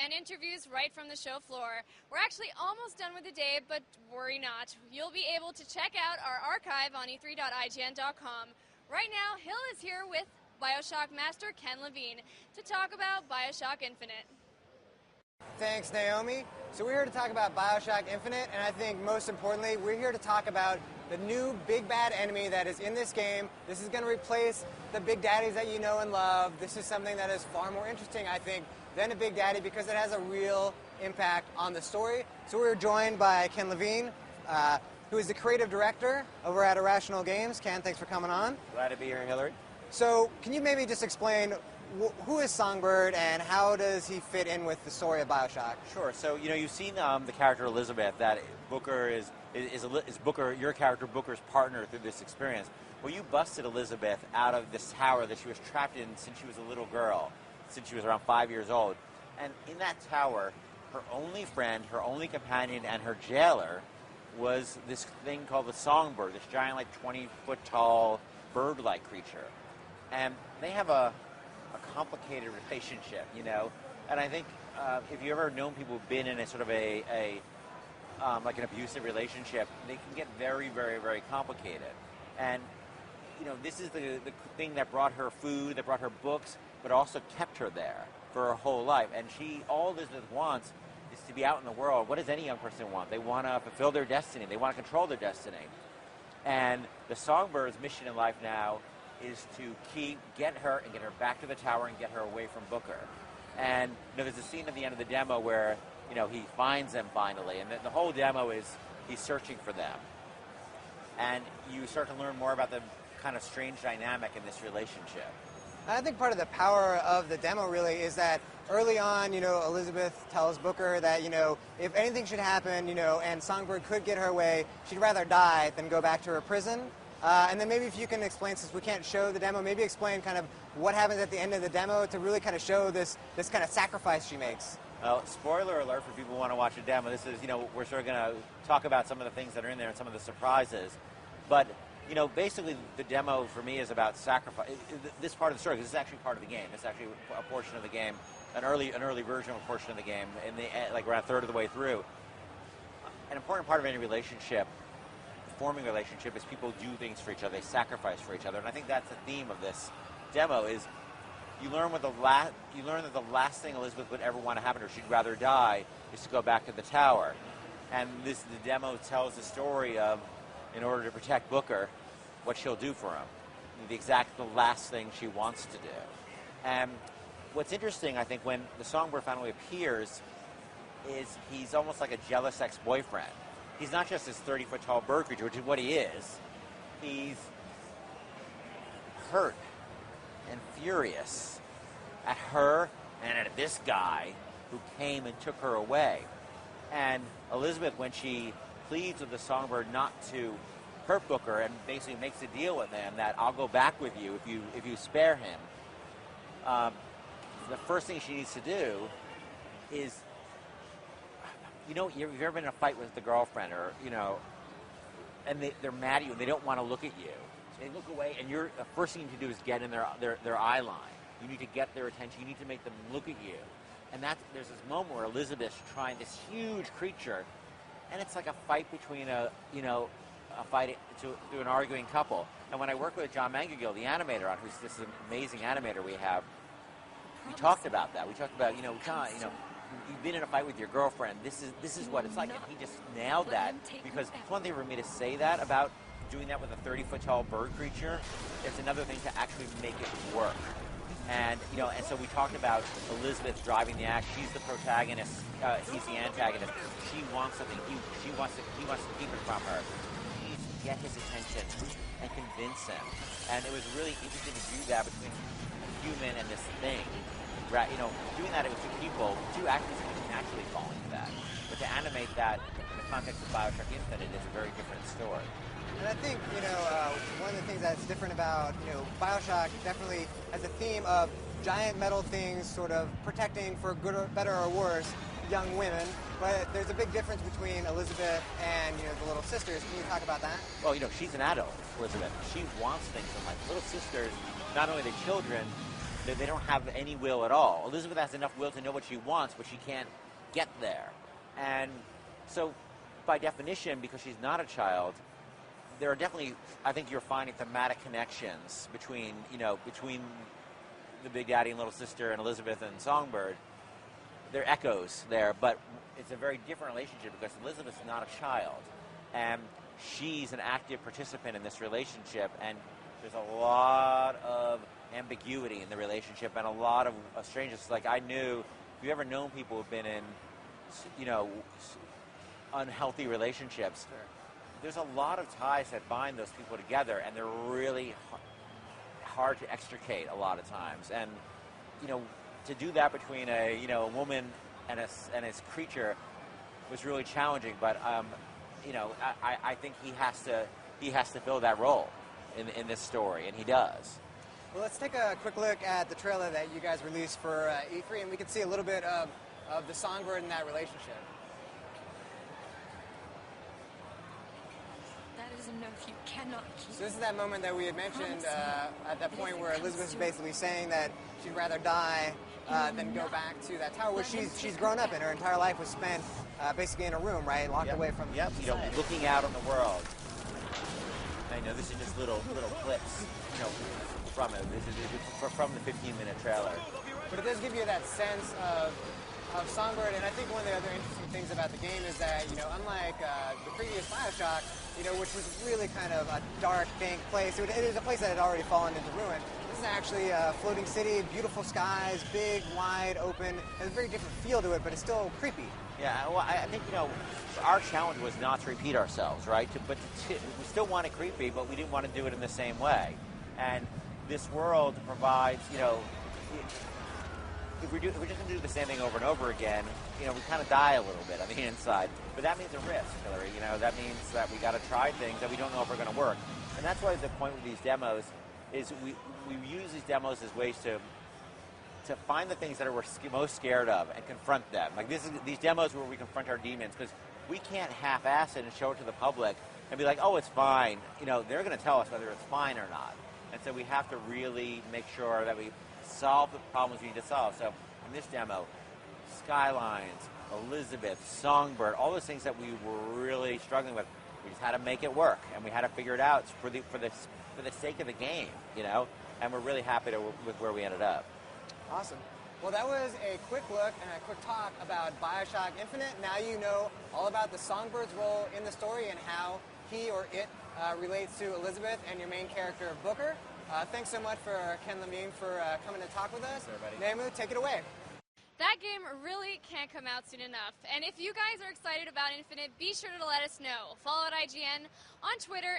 and interviews right from the show floor. We're actually almost done with the day, but worry not. You'll be able to check out our archive on e3.ign.com. Right now, Hill is here with Bioshock master Ken Levine to talk about Bioshock Infinite. Thanks, Naomi. So we're here to talk about Bioshock Infinite, and I think most importantly, we're here to talk about the new big bad enemy that is in this game. This is going to replace the big daddies that you know and love. This is something that is far more interesting, I think, than a big daddy because it has a real impact on the story. So we're joined by Ken Levine, who is the creative director over at Irrational Games. Ken, thanks for coming on. Glad to be here, Hillary. So can you maybe just explain who is Songbird and how does he fit in with the story of Bioshock? Sure. So, you've seen the character Elizabeth, that Booker is Booker, your character Booker's partner through this experience. Well, you busted Elizabeth out of this tower that she was trapped in since she was a little girl, since she was around 5 years old. And in that tower, her only friend, her only companion, and her jailer was this thing called the Songbird, this giant, 20-foot tall bird-like creature. And they have a complicated relationship, And I think if you've ever known people who've been in a sort of like an abusive relationship, they can get very, very, very complicated. And, this is the thing that brought her food, that brought her books, but also kept her there for her whole life. And all Elizabeth wants is to be out in the world. What does any young person want? They want to fulfill their destiny. They want to control their destiny. And the Songbird's mission in life now is to get her back to the tower and get her away from Booker. And there's a scene at the end of the demo where he finds them finally, and the whole demo is he's searching for them. And you start to learn more about the kind of strange dynamic in this relationship. I think part of the power of the demo really is that early on, Elizabeth tells Booker that, if anything should happen, and Songbird could get her way, she'd rather die than go back to her prison. And then maybe if you can explain, since we can't show the demo, maybe explain kind of what happens at the end of the demo to really kind of show this kind of sacrifice she makes. Well, spoiler alert for people who want to watch the demo. This is, we're sort of going to talk about some of the things that are in there and some of the surprises. But, basically the demo for me is about sacrifice. This part of the story, because this is actually part of the game. It's actually a portion of the game, an early version of a portion of the game, around a third of the way through. An important part of any relationship, forming relationship, is people do things for each other. They sacrifice for each other, and I think that's the theme of this demo. Is you learn that the last thing Elizabeth would ever want to happen to her, she'd rather die, is to go back to the tower. And the demo tells the story of, in order to protect Booker, what she'll do for him, the last thing she wants to do. And what's interesting, I think, when the Songbird finally appears, is he's almost like a jealous ex-boyfriend. He's not just this 30-foot tall bird creature, which is what he is. He's hurt and furious at her and at this guy who came and took her away. And Elizabeth, when she pleads with the Songbird not to hurt Booker and basically makes a deal with him that I'll go back with you if you spare him, the first thing she needs to do is, you've ever been in a fight with the girlfriend, or and they're mad at you and they don't want to look at you. So they look away, and the first thing you need to do is get in their eye line. You need to get their attention. You need to make them look at you. And there's this moment where Elizabeth's trying this huge creature, and it's like a fight between a fight to an arguing couple. And when I worked with John Mangagill, the animator, on who's this amazing animator we have, we talked about that. We talked about John, you've been in a fight with your girlfriend. This is what it's like, and he just nailed that. Because it's one thing for me to say that about doing that with a 30-foot tall bird creature. It's another thing to actually make it work. And and so we talked about Elizabeth driving the act. She's the protagonist. He's the antagonist. She wants something. He wants to keep it from her. He needs to get his attention and convince him. And it was really interesting to do that between a human and this thing. Doing that with two actors can naturally fall into that. But to animate that in the context of Bioshock Infinite is a very different story. And I think, one of the things that's different about, Bioshock definitely has a theme of giant metal things sort of protecting, for good or better or worse, young women. But there's a big difference between Elizabeth and, the little sisters. Can you talk about that? Well, she's an adult, Elizabeth. She wants things in life. Little sisters, not only the children, They don't have any will at all. Elizabeth has enough will to know what she wants, but she can't get there. And so, by definition, because she's not a child, there are definitely, I think you're finding thematic connections between the Big Daddy and Little Sister and Elizabeth and Songbird. There are echoes there, but it's a very different relationship because Elizabeth's not a child. And she's an active participant in this relationship, and there's a lot of ambiguity in the relationship and a lot of strangeness. Like, I knew, if you've ever known people who've been in, unhealthy relationships, Sure. There's a lot of ties that bind those people together, and they're really hard to extricate a lot of times. And, to do that between a woman and his creature was really challenging. But, I think he has to fill that role in this story, and he does. Well, let's take a quick look at the trailer that you guys released for E3, and we can see a little bit of the Songbird in that relationship. That is an oath you cannot keep. So this is that moment that we had mentioned at that point where Elizabeth is basically saying that she'd rather die than go back to that tower, which she's grown up in. Her entire life was spent basically in a room, right, locked away from. Yep. Looking out on the world. I know this is just little clips, from it. This is from the 15-minute trailer. But it does give you that sense of Songbird, and I think one of the other interesting things about the game is that, unlike the previous Bioshock, which was really kind of a dark, dank place, it is a place that had already fallen into ruin. This is actually a floating city, beautiful skies, big, wide, open. Has a very different feel to it, but it's still creepy. Yeah, well, I think, our challenge was not to repeat ourselves, right? We still want it creepy, but we didn't want to do it in the same way. And this world provides, if we're just going to do the same thing over and over again, we kind of die a little bit on the inside. But that means a risk, Hillary. That means that we got to try things that we don't know if are going to work. And that's why the point with these demos is we use these demos as ways to find the things that we're most scared of and confront them. Like these demos where we confront our demons, because we can't half-ass it and show it to the public and be like, oh, it's fine. They're going to tell us whether it's fine or not. And so we have to really make sure that we solve the problems we need to solve. So in this demo, skylines, Elizabeth, Songbird, all those things that we were really struggling with, we just had to make it work, and we had to figure it out for the sake of the game, and we're really happy with where we ended up. Awesome. Well, that was a quick look and a quick talk about Bioshock Infinite. Now you know all about the Songbird's role in the story and how he or it relates to Elizabeth and your main character, Booker. Thanks so much for Ken Lamine for coming to talk with us. Namu, take it away. That game really can't come out soon enough. And if you guys are excited about Infinite, be sure to let us know. Follow at IGN on Twitter.